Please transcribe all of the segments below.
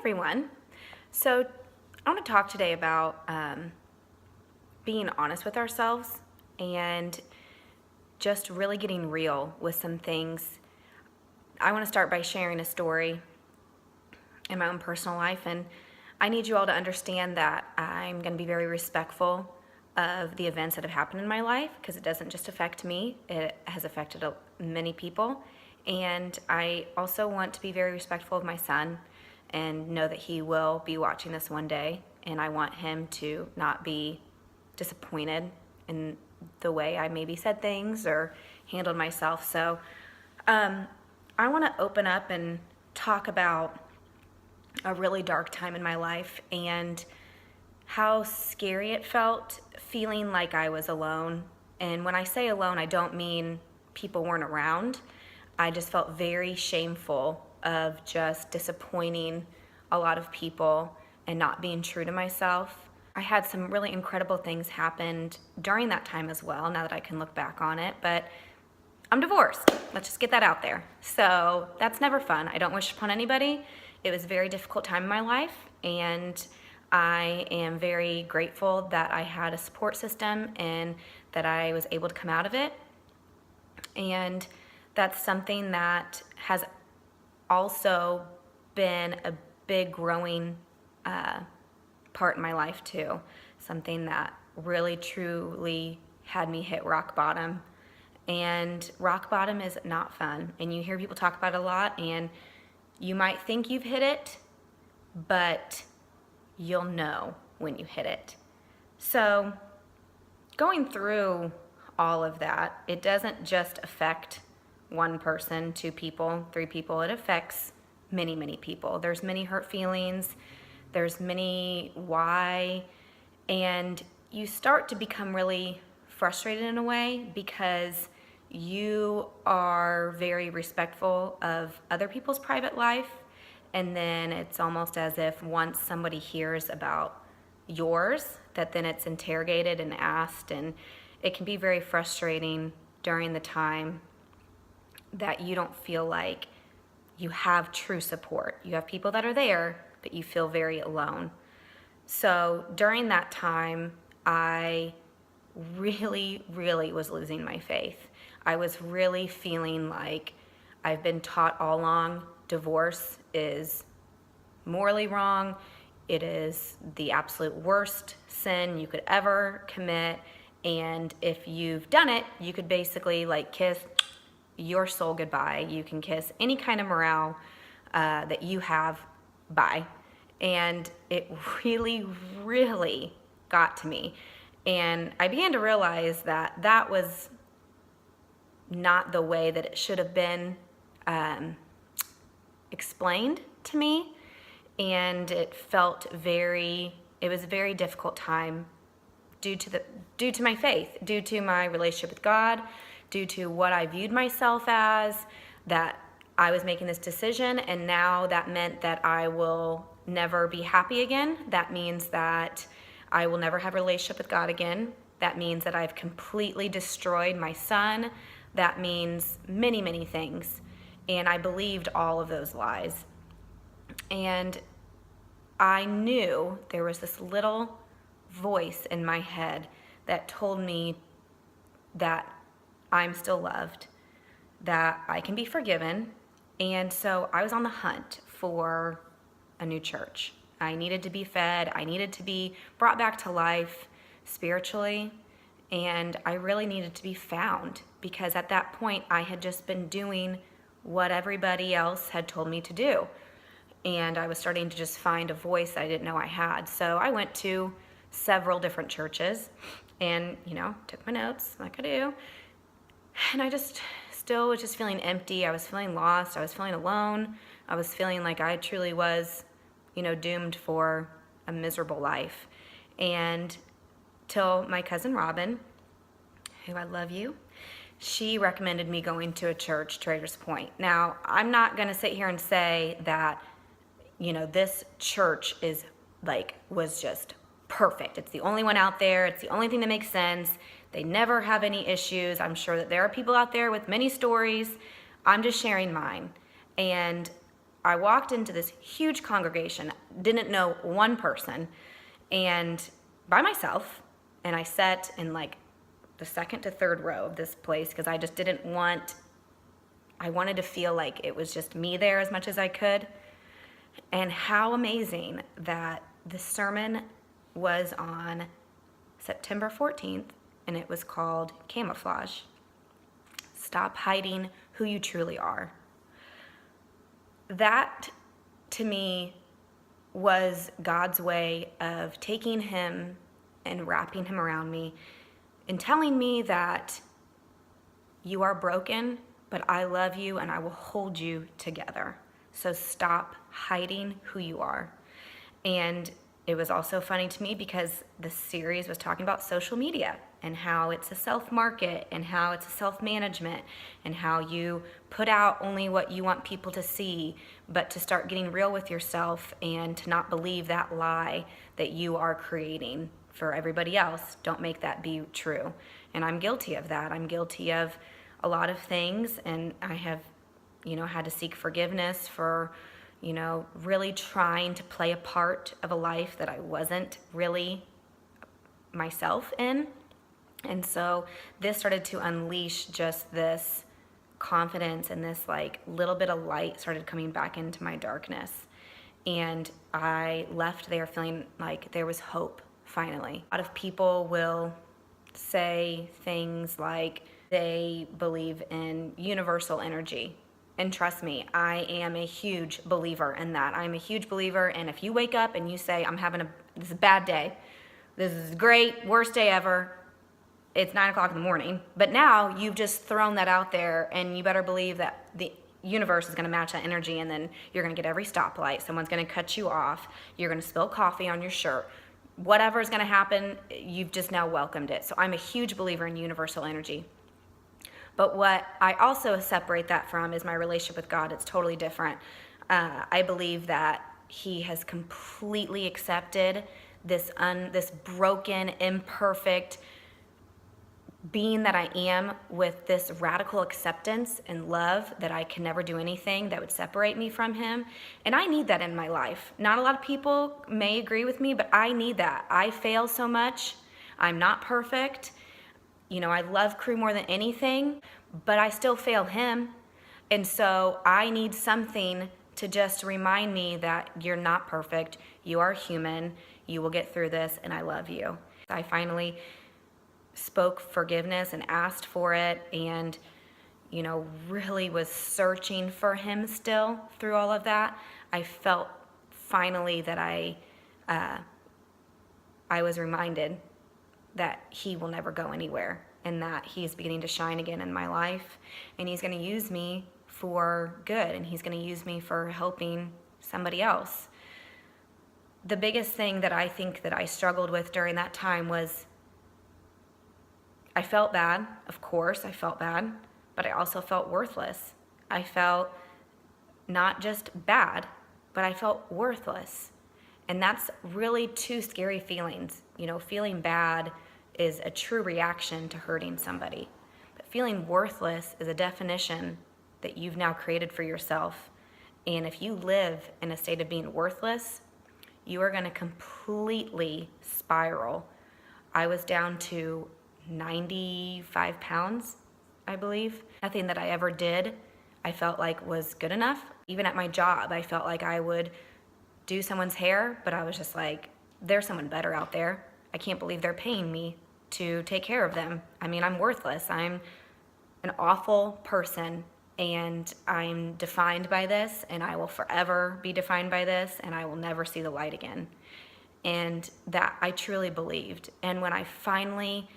everyone. So I want to talk today about being honest with ourselves and just really getting real with some things. I want to start by sharing a story in my own personal life, and I need you all to understand that I'm going to be very respectful of the events that have happened in my life, because it doesn't just affect me, it has affected many people. And I also want to be very respectful of my son and know that he will be watching this one day, and I want him to not be disappointed in the way I maybe said things or handled myself. So I want to open up and talk about a really dark time in my life and how scary it felt feeling like I was alone. And when I say alone, I don't mean people weren't around. I just felt very shameful of just disappointing a lot of people and not being true to myself. I had some really incredible things happen during that time as well, now that I can look back on it, but I'm divorced. Let's just get that out there. So that's never fun. I don't wish upon anybody. It was a very difficult time in my life, and I am very grateful that I had a support system and that I was able to come out of it. And that's something that has also been a big growing part in my life too. Something that really truly had me hit rock bottom. And rock bottom is not fun. And you hear people talk about it a lot, and you might think you've hit it, but you'll know when you hit it. So going through all of that, it doesn't just affect one person, two people, three people. It affects many, many people. There's many hurt feelings. There's many why. And you start to become really frustrated in a way because you are very respectful of other people's private life. And then it's almost as if once somebody hears about yours, that then it's interrogated and asked. And it can be very frustrating during the time that you don't feel like you have true support. You have people that are there, but you feel very alone. So during that time, I really, really was losing my faith. I was really feeling like I've been taught all along divorce is morally wrong. It is the absolute worst sin you could ever commit. And if you've done it, you could basically like kiss your soul goodbye. You can kiss any kind of morale that you have bye. And it really, really got to me. And I began to realize that that was not the way that it should have been explained to me. And it was a very difficult time due to my faith, due to my relationship with God, due to what I viewed myself as, that I was making this decision, and now that meant that I will never be happy again. That means that I will never have a relationship with God again. That means that I've completely destroyed my son. That means many, many things. And I believed all of those lies. And I knew there was this little voice in my head that told me that I'm still loved, that I can be forgiven. And so I was on the hunt for a new church. I needed to be fed. I needed to be brought back to life spiritually. And I really needed to be found, because at that point I had just been doing what everybody else had told me to do. And I was starting to just find a voice I didn't know I had. So I went to several different churches and, took my notes like I do. And I just still was just feeling empty. I was feeling lost. I was feeling alone. I was feeling like I truly was, doomed for a miserable life. And till my cousin Robin, who I love you, she recommended me going to a church, Traders Point. Now, I'm not going to sit here and say that, this church was just perfect. It's the only one out there. It's the only thing that makes sense. They never have any issues. I'm sure that there are people out there with many stories. I'm just sharing mine. And I walked into this huge congregation, didn't know one person, and by myself, and I sat in like the second to third row of this place because I just didn't want, I wanted to feel like it was just me there as much as I could. And how amazing that the sermon was on September 14th, and it was called Camouflage. Stop hiding who you truly are. That, to me, was God's way of taking him and wrapping him around me and telling me that you are broken, but I love you and I will hold you together. So stop hiding who you are. And it was also funny to me because the series was talking about social media and how it's a self-market and how it's a self-management and how you put out only what you want people to see, but to start getting real with yourself and to not believe that lie that you are creating for everybody else. Don't make that be true. And I'm guilty of that. I'm guilty of a lot of things, and I have, had to seek forgiveness for, really trying to play a part of a life that I wasn't really myself in. And so this started to unleash just this confidence, and this like little bit of light started coming back into my darkness. And I left there feeling like there was hope finally. A lot of people will say things like they believe in universal energy. And trust me, I am a huge believer in that. I'm a huge believer, and if you wake up and you say, this is a bad day, this is great, worst day ever, it's 9 o'clock in the morning, but now you've just thrown that out there, and you better believe that the universe is going to match that energy, and then you're going to get every stoplight, someone's going to cut you off, you're going to spill coffee on your shirt. Whatever is going to happen, you've just now welcomed it. So I'm a huge believer in universal energy. But what I also separate that from is my relationship with God. It's totally different. I believe that he has completely accepted this broken, imperfect being that I am, with this radical acceptance and love that I can never do anything that would separate me from him. And I need that in my life. Not a lot of people may agree with me, but I need that. I fail so much. I'm not perfect. I love Crew more than anything, but I still fail him. And so I need something to just remind me that you're not perfect. You are human. You will get through this, and I love you. I finally spoke forgiveness and asked for it, and really was searching for him still through all of that. I felt finally that I was reminded that he will never go anywhere, and that he's beginning to shine again in my life, and he's going to use me for good, and he's going to use me for helping somebody else. The biggest thing that I think that I struggled with during that time was I felt bad. Of course, I felt bad, but I also felt worthless. I felt not just bad, but I felt worthless. And that's really two scary feelings. Feeling bad is a true reaction to hurting somebody. But feeling worthless is a definition that you've now created for yourself. And if you live in a state of being worthless, you are going to completely spiral. I was down to 95 pounds, I believe. Nothing that I ever did I felt like was good enough. Even at my job, I felt like I would do someone's hair, but I was just like, there's someone better out there. I can't believe they're paying me to take care of them. I'm worthless. I'm an awful person, and I'm defined by this, and I will forever be defined by this, and I will never see the light again. And that I truly believed. And when I finally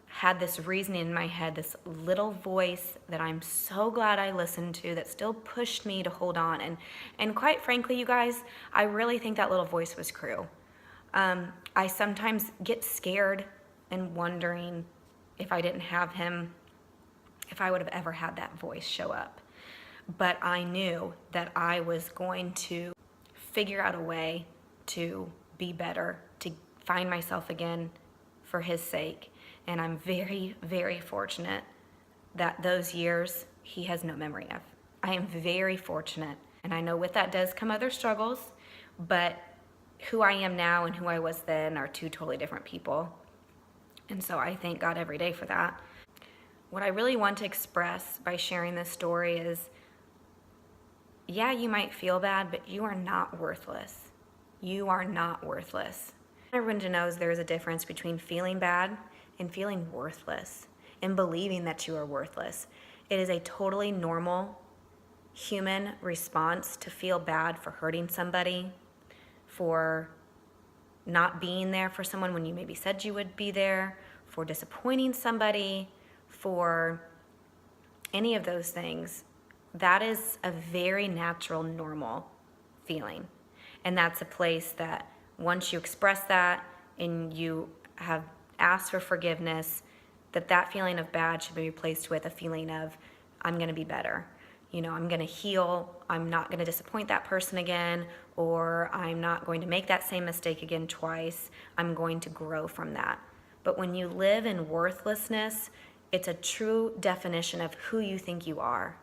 had this reasoning in my head, this little voice that I'm so glad I listened to, that still pushed me to hold on. And quite frankly, you guys, I really think that little voice was Crew. I sometimes get scared and wondering if I didn't have him, if I would have ever had that voice show up. But I knew that I was going to figure out a way to be better, to find myself again for his sake. And I'm very, very fortunate that those years he has no memory of. I am very fortunate. And I know with that does come other struggles, but who I am now and who I was then are two totally different people. And so I thank God every day for that. What I really want to express by sharing this story is, yeah, you might feel bad, but you are not worthless. You are not worthless. Everyone knows there is a difference between feeling bad and feeling worthless and believing that you are worthless. It is a totally normal human response to feel bad for hurting somebody, for not being there for someone when you maybe said you would be there, for disappointing somebody, for any of those things. That is a very natural, normal feeling. And that's a place that once you express that and you have asked for forgiveness, that feeling of bad should be replaced with a feeling of, I'm going to be better. I'm going to heal. I'm not going to disappoint that person again, or I'm not going to make that same mistake again twice. I'm going to grow from that. But when you live in worthlessness, it's a true definition of who you think you are.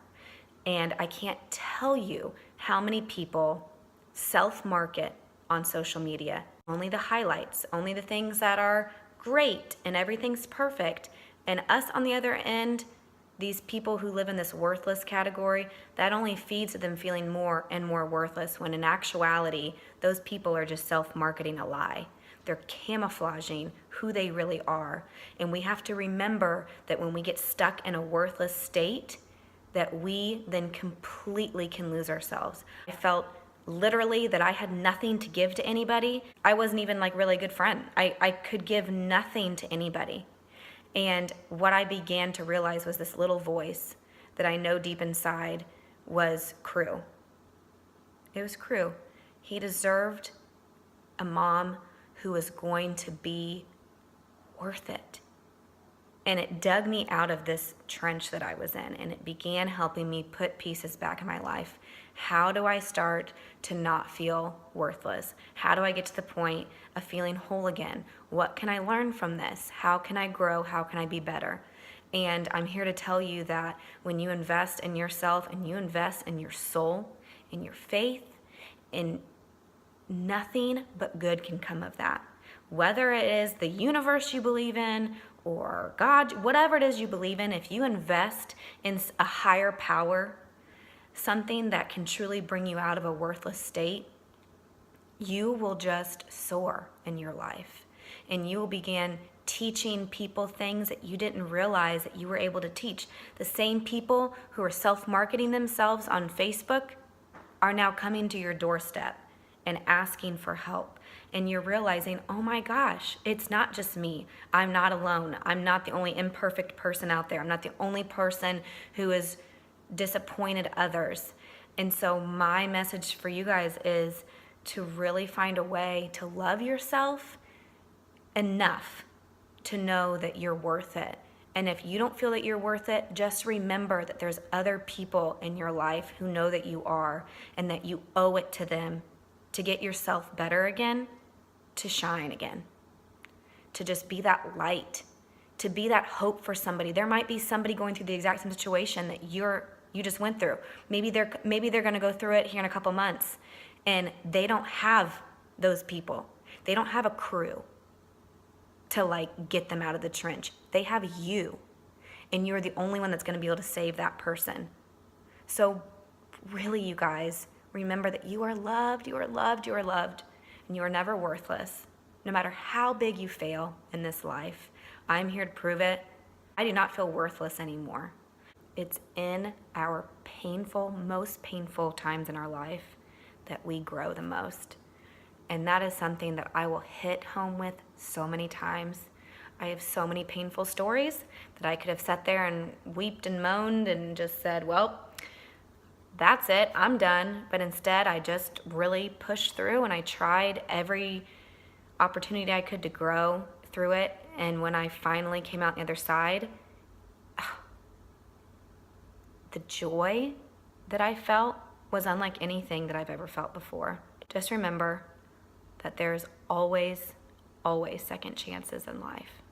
And I can't tell you how many people self-market on social media. Only the highlights, only the things that are great and everything's perfect. And us on the other end, these people who live in this worthless category, that only feeds them feeling more and more worthless, when in actuality, those people are just self-marketing a lie. They're camouflaging who they really are. And we have to remember that when we get stuck in a worthless state, that we then completely can lose ourselves. I felt literally that I had nothing to give to anybody. I wasn't even really a good friend. I could give nothing to anybody. And what I began to realize was this little voice that I know deep inside was Crew. It was Crew. He deserved a mom who was going to be worth it. And it dug me out of this trench that I was in, and it began helping me put pieces back in my life. How do I start to not feel worthless? How do I get to the point of feeling whole again? What can I learn from this? How can I grow? How can I be better? And I'm here to tell you that when you invest in yourself and you invest in your soul, in your faith, in nothing but good can come of that. Whether it is the universe you believe in or God, whatever it is you believe in, if you invest in a higher power, something that can truly bring you out of a worthless state, you will just soar in your life. And you will begin teaching people things that you didn't realize that you were able to teach. The same people who are self-marketing themselves on Facebook are now coming to your doorstep and asking for help. And you're realizing, oh my gosh, it's not just me. I'm not alone. I'm not the only imperfect person out there. I'm not the only person who has disappointed others. And so my message for you guys is to really find a way to love yourself enough to know that you're worth it. And if you don't feel that you're worth it, just remember that there's other people in your life who know that you are, and that you owe it to them to get yourself better again, to shine again, to just be that light, to be that hope for somebody. There might be somebody going through the exact same situation that you just went through. Maybe they're going to go through it here in a couple months, and they don't have those people. They don't have a crew to get them out of the trench. They have you, and you're the only one that's going to be able to save that person. So really, you guys, remember that you are loved, you are loved, you are loved, and you are never worthless. No matter how big you fail in this life, I'm here to prove it. I do not feel worthless anymore. It's in our most painful times in our life that we grow the most. And that is something that I will hit home with so many times. I have so many painful stories that I could have sat there and wept and moaned and just said, well, that's it, I'm done. But instead, I just really pushed through, and I tried every opportunity I could to grow through it. And when I finally came out the other side, the joy that I felt was unlike anything that I've ever felt before. Just remember that there's always, always second chances in life.